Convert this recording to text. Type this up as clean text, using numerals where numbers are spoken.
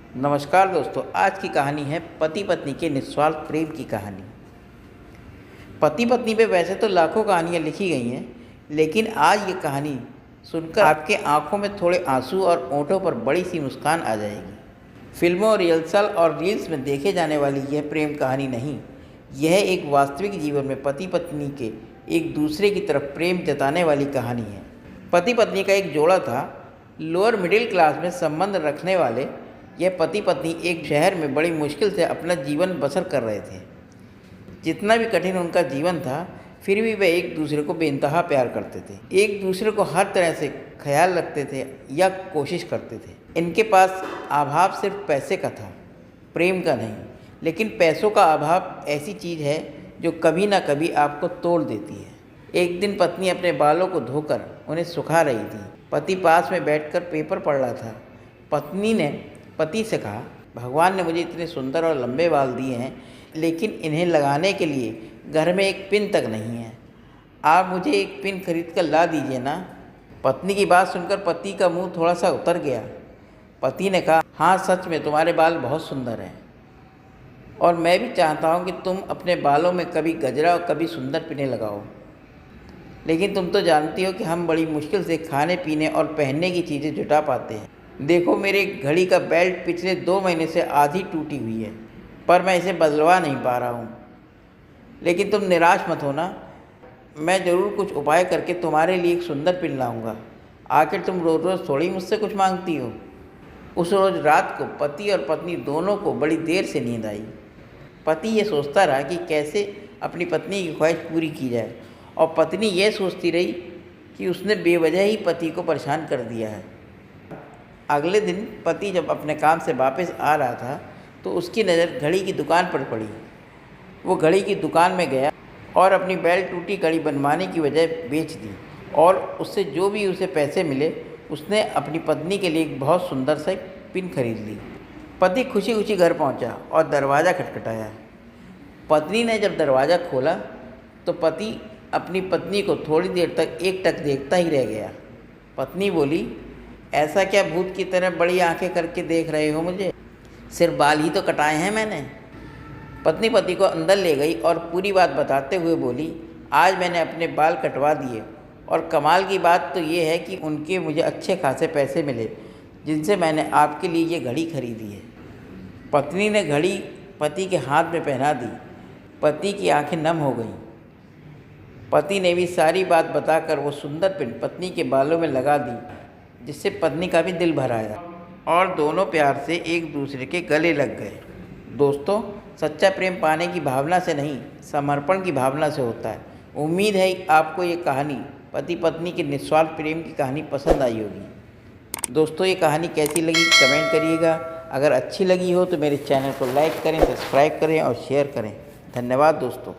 नमस्कार दोस्तों, आज की कहानी है पति पत्नी के निस्वार्थ प्रेम की कहानी। पति पत्नी पे वैसे तो लाखों कहानियाँ लिखी गई हैं, लेकिन आज ये कहानी सुनकर आपके आंखों में थोड़े आंसू और होठों पर बड़ी सी मुस्कान आ जाएगी। फिल्मों, रिहर्सल और रील्स में देखे जाने वाली यह प्रेम कहानी नहीं, यह एक वास्तविक जीवन में पति पत्नी के एक दूसरे की तरफ प्रेम जताने वाली कहानी है। पति पत्नी का एक जोड़ा था। लोअर मिडिल क्लास में संबंध रखने वाले यह पति पत्नी एक शहर में बड़ी मुश्किल से अपना जीवन बसर कर रहे थे। जितना भी कठिन उनका जीवन था, फिर भी वे एक दूसरे को बेइंतहा प्यार करते थे, एक दूसरे को हर तरह से ख्याल रखते थे या कोशिश करते थे। इनके पास अभाव सिर्फ पैसे का था, प्रेम का नहीं। लेकिन पैसों का अभाव ऐसी चीज़ है जो कभी ना कभी आपको तोड़ देती है। एक दिन पत्नी अपने बालों को धोकर उन्हें सुखा रही थी। पति पास में बैठकर पेपर पढ़ रहा था। पत्नी ने पति से कहा, भगवान ने मुझे इतने सुंदर और लंबे बाल दिए हैं, लेकिन इन्हें लगाने के लिए घर में एक पिन तक नहीं है। आप मुझे एक पिन खरीद कर ला दीजिए ना। पत्नी की बात सुनकर पति का मुंह थोड़ा सा उतर गया। पति ने कहा, हाँ सच में तुम्हारे बाल बहुत सुंदर हैं, और मैं भी चाहता हूँ कि तुम अपने बालों में कभी गजरा और कभी सुंदर पिनें लगाओ। लेकिन तुम तो जानती हो कि हम बड़ी मुश्किल से खाने पीने और पहनने की चीज़ें जुटा पाते हैं। देखो, मेरे घड़ी का बेल्ट पिछले 2 महीने से आधी टूटी हुई है, पर मैं इसे बदलवा नहीं पा रहा हूँ। लेकिन तुम निराश मत होना, मैं ज़रूर कुछ उपाय करके तुम्हारे लिए एक सुंदर पिन लाऊंगा। आखिर तुम रोज़ रोज़ थोड़ी मुझसे कुछ मांगती हो। उस रोज़ रात को पति और पत्नी दोनों को बड़ी देर से नींद आई। पति ये सोचता रहा कि कैसे अपनी पत्नी की ख्वाहिश पूरी की जाए, और पत्नी ये सोचती रही कि उसने बेवजह ही पति को परेशान कर दिया है। अगले दिन पति जब अपने काम से वापस आ रहा था, तो उसकी नज़र घड़ी की दुकान पर पड़ी। वो घड़ी की दुकान में गया और अपनी बेल्ट टूटी घड़ी बनवाने की वजह बेच दी, और उससे जो भी उसे पैसे मिले, उसने अपनी पत्नी के लिए एक बहुत सुंदर सा पिन खरीद ली। पति खुशी खुशी घर पहुंचा और दरवाज़ा खटखटाया। पत्नी ने जब दरवाज़ा खोला तो पति अपनी पत्नी को थोड़ी देर तक एकटक देखता ही रह गया। पत्नी बोली, ऐसा क्या भूत की तरह बड़ी आंखें करके देख रहे हो मुझे? सिर्फ बाल ही तो कटाए हैं मैंने। पत्नी पति को अंदर ले गई और पूरी बात बताते हुए बोली, आज मैंने अपने बाल कटवा दिए, और कमाल की बात तो ये है कि उनके मुझे अच्छे खासे पैसे मिले, जिनसे मैंने आपके लिए ये घड़ी खरीदी है। पत्नी ने घड़ी पति के हाथ में पहना दी। पति की आंखें नम हो गईं। पति ने भी सारी बात बताकर वो सुंदर पिन पत्नी के बालों में लगा दी, जिससे पत्नी का भी दिल भर आया और दोनों प्यार से एक दूसरे के गले लग गए। दोस्तों, सच्चा प्रेम पाने की भावना से नहीं, समर्पण की भावना से होता है। उम्मीद है आपको ये कहानी, पति पत्नी के निस्वार्थ प्रेम की कहानी पसंद आई होगी। दोस्तों, ये कहानी कैसी लगी कमेंट करिएगा। अगर अच्छी लगी हो तो मेरे चैनल को लाइक करें, सब्सक्राइब करें और शेयर करें। धन्यवाद दोस्तों।